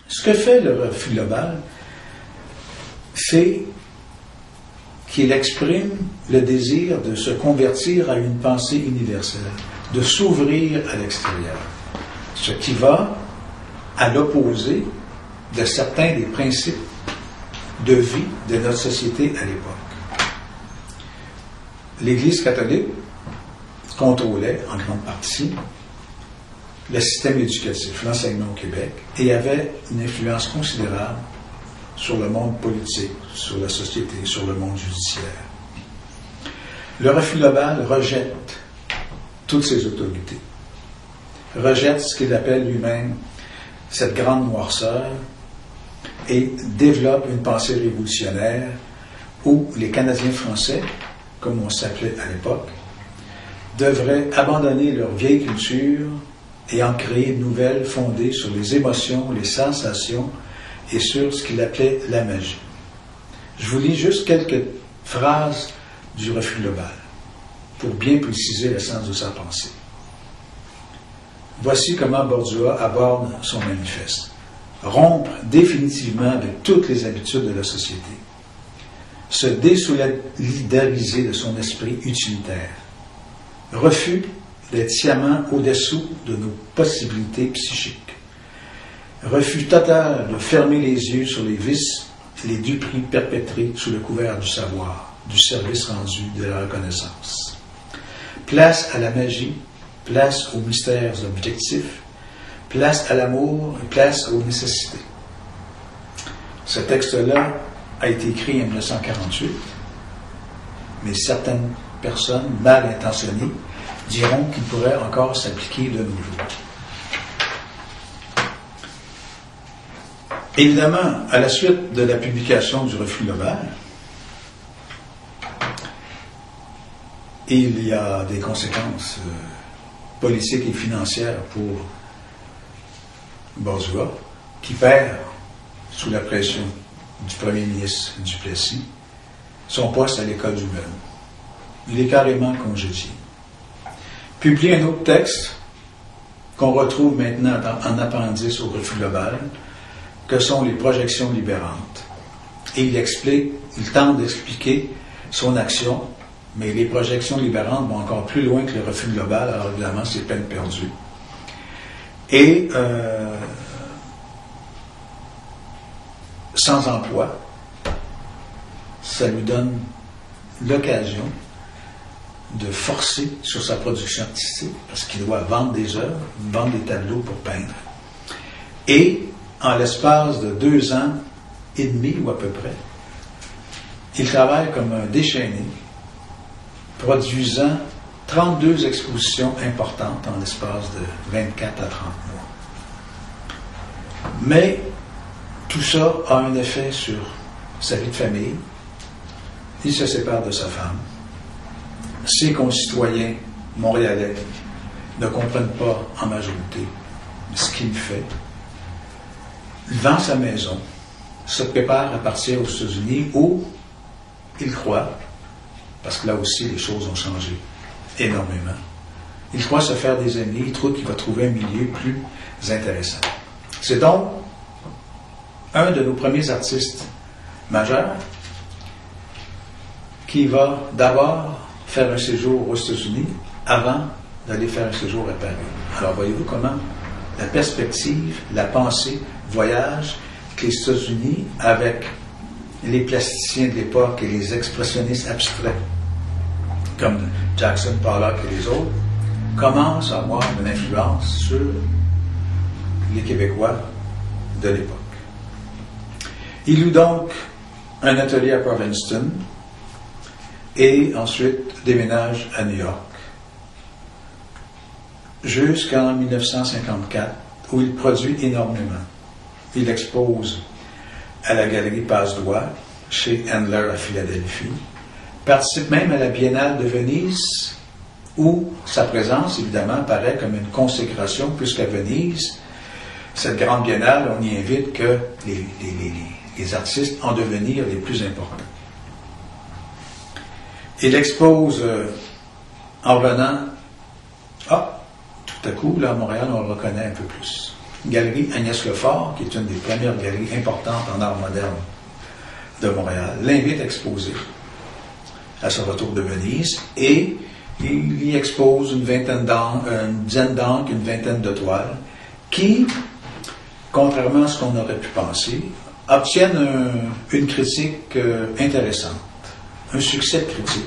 Ce que fait le refus global, c'est qu'il exprime le désir de se convertir à une pensée universelle, de s'ouvrir à l'extérieur, ce qui va à l'opposé de certains des principes de vie de notre société à l'époque. L'Église catholique contrôlait, en grande partie, le système éducatif, l'enseignement au Québec, et avait une influence considérable sur le monde politique, sur la société, sur le monde judiciaire. Le refus global rejette toutes ces autorités, rejette ce qu'il appelle lui-même cette grande noirceur et développe une pensée révolutionnaire où les Canadiens français, comme on s'appelait à l'époque, devraient abandonner leur vieille culture et en créer une nouvelle fondée sur les émotions, les sensations et sur ce qu'il appelait la magie. Je vous lis juste quelques phrases du refus global pour bien préciser le sens de sa pensée. Voici comment Bordua aborde son manifeste. Rompre définitivement avec toutes les habitudes de la société. Se désolidariser de son esprit utilitaire. Refus d'être sciemment au-dessous de nos possibilités psychiques. Refus total de fermer les yeux sur les vices et les duperies perpétrées sous le couvert du savoir, du service rendu, de la reconnaissance. Place à la magie, place aux mystères objectifs, place à l'amour et place aux nécessités. Ce texte-là a été écrit en 1948, mais certaines personnes mal intentionnées diront qu'il pourrait encore s'appliquer de nos jours. Évidemment, à la suite de la publication du refus global, il y a des conséquences politiques et financières pour Bordua, qui perd, sous la pression du premier ministre Duplessis, son poste à l'École du Meuble. Il est carrément congédié. Publie un autre texte qu'on retrouve maintenant en appendice au refus global, que sont les projections libérantes. Et il tente d'expliquer son action, mais les projections libérantes vont encore plus loin que le refus global, alors évidemment, c'est peine perdue. Et sans emploi, ça lui donne l'occasion de forcer sur sa production artistique, parce qu'il doit vendre des œuvres, vendre des tableaux pour peindre. Et en l'espace de 2 ans et demi, ou à peu près, il travaille comme un déchaîné, produisant 32 expositions importantes en l'espace de 24 à 30 mois. Mais tout ça a un effet sur sa vie de famille. Il se sépare de sa femme. Ses concitoyens montréalais ne comprennent pas en majorité ce qu'il fait. Il vend sa maison, se prépare à partir aux États-Unis où il croit, parce que là aussi les choses ont changé énormément, il croit se faire des amis, il trouve qu'il va trouver un milieu plus intéressant. C'est donc un de nos premiers artistes majeurs qui va d'abord faire un séjour aux États-Unis avant d'aller faire un séjour à Paris. Alors voyez-vous comment la perspective, la pensée voyage que les États-Unis, avec les plasticiens de l'époque et les expressionnistes abstraits, comme Jackson, Pollock et les autres, commencent à avoir une influence sur les Québécois de l'époque. Il loue donc un atelier à Provincetown et ensuite déménage à New York jusqu'en 1954 où il produit énormément. Il expose à la galerie Passe-Droit chez Handler à Philadelphie, participe même à la Biennale de Venise où sa présence évidemment apparaît comme une consécration puisqu'à Venise, cette grande biennale, on y invite que les artistes en devenir les plus importants. Il expose en revenant, tout à coup, là à Montréal, on le reconnaît un peu plus. galerie Agnès Lefort, qui est une des premières galeries importantes en art moderne de Montréal, l'invite à exposer à son retour de Venise, et il y expose une dizaine d'encres, une vingtaine de toiles, qui, contrairement à ce qu'on aurait pu penser, obtiennent une critique intéressante, un succès critique,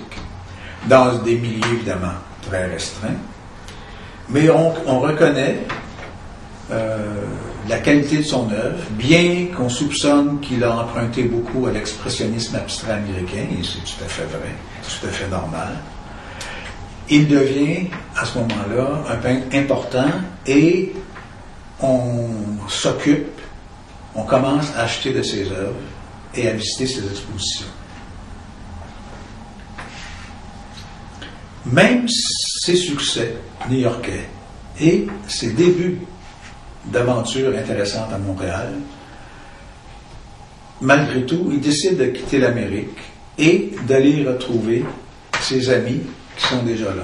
dans des milieux évidemment très restreints, mais on reconnaît la qualité de son œuvre, bien qu'on soupçonne qu'il a emprunté beaucoup à l'expressionnisme abstrait américain, et c'est tout à fait vrai, c'est tout à fait normal. Il devient, à ce moment-là, un peintre important, et on commence à acheter de ses œuvres et à visiter ses expositions. Même ses succès new-yorkais et ses débuts d'aventures intéressantes à Montréal, malgré tout, il décide de quitter l'Amérique et d'aller retrouver ses amis qui sont déjà là.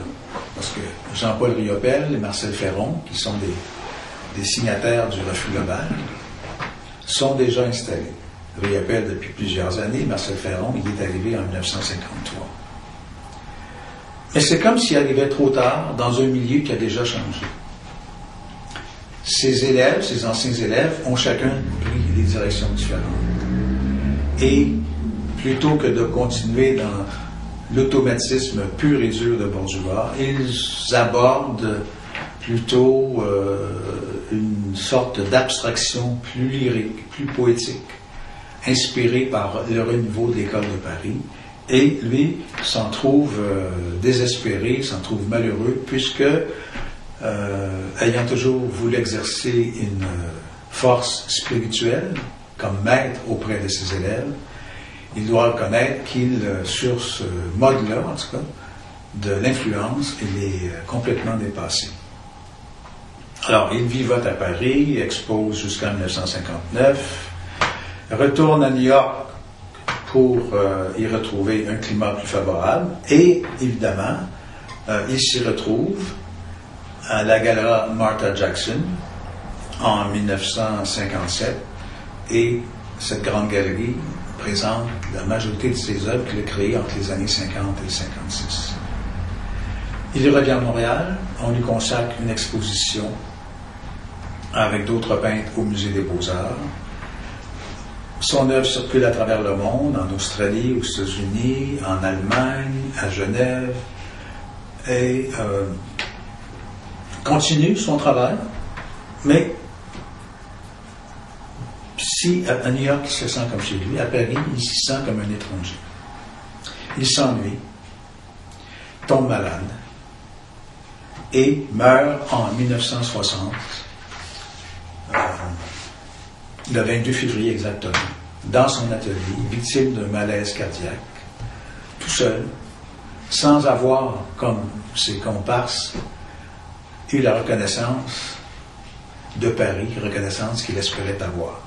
Parce que Jean-Paul Riopelle et Marcel Ferron, qui sont des signataires du refus global, sont déjà installés. Riopelle depuis plusieurs années, Marcel Ferron, il est arrivé en 1953. Mais c'est comme s'il arrivait trop tard dans un milieu qui a déjà changé. Ses élèves, ses anciens élèves, ont chacun pris des directions différentes. Et plutôt que de continuer dans l'automatisme pur et dur de Bordua, ils abordent plutôt une sorte d'abstraction plus lyrique, plus poétique, inspirée par le renouveau de l'École de Paris. Et lui s'en trouve désespéré, s'en trouve malheureux, puisque ayant toujours voulu exercer une force spirituelle comme maître auprès de ses élèves, il doit reconnaître qu'il, sur ce mode-là, en tout cas, de l'influence, il est complètement dépassé. Alors, il vivote à Paris, expose jusqu'en 1959, retourne à New York pour y retrouver un climat plus favorable, et évidemment, il s'y retrouve à la galerie Martha Jackson en 1957, et cette grande galerie présente la majorité de ses œuvres qu'il a créées entre les années 50 et 56. Il revient à Montréal, on lui consacre une exposition avec d'autres peintres au Musée des Beaux-Arts. Son œuvre circule à travers le monde, en Australie, aux États-Unis, en Allemagne, à Genève, et continue son travail, mais si à New York il se sent comme chez lui, à Paris il s'y sent comme un étranger. Il s'ennuie, tombe malade et meurt en 1960, le 22 février exactement, dans son atelier, victime d'un malaise cardiaque, tout seul, sans avoir, comme ses comparses, eu la reconnaissance de Paris, reconnaissance qu'il espérait avoir.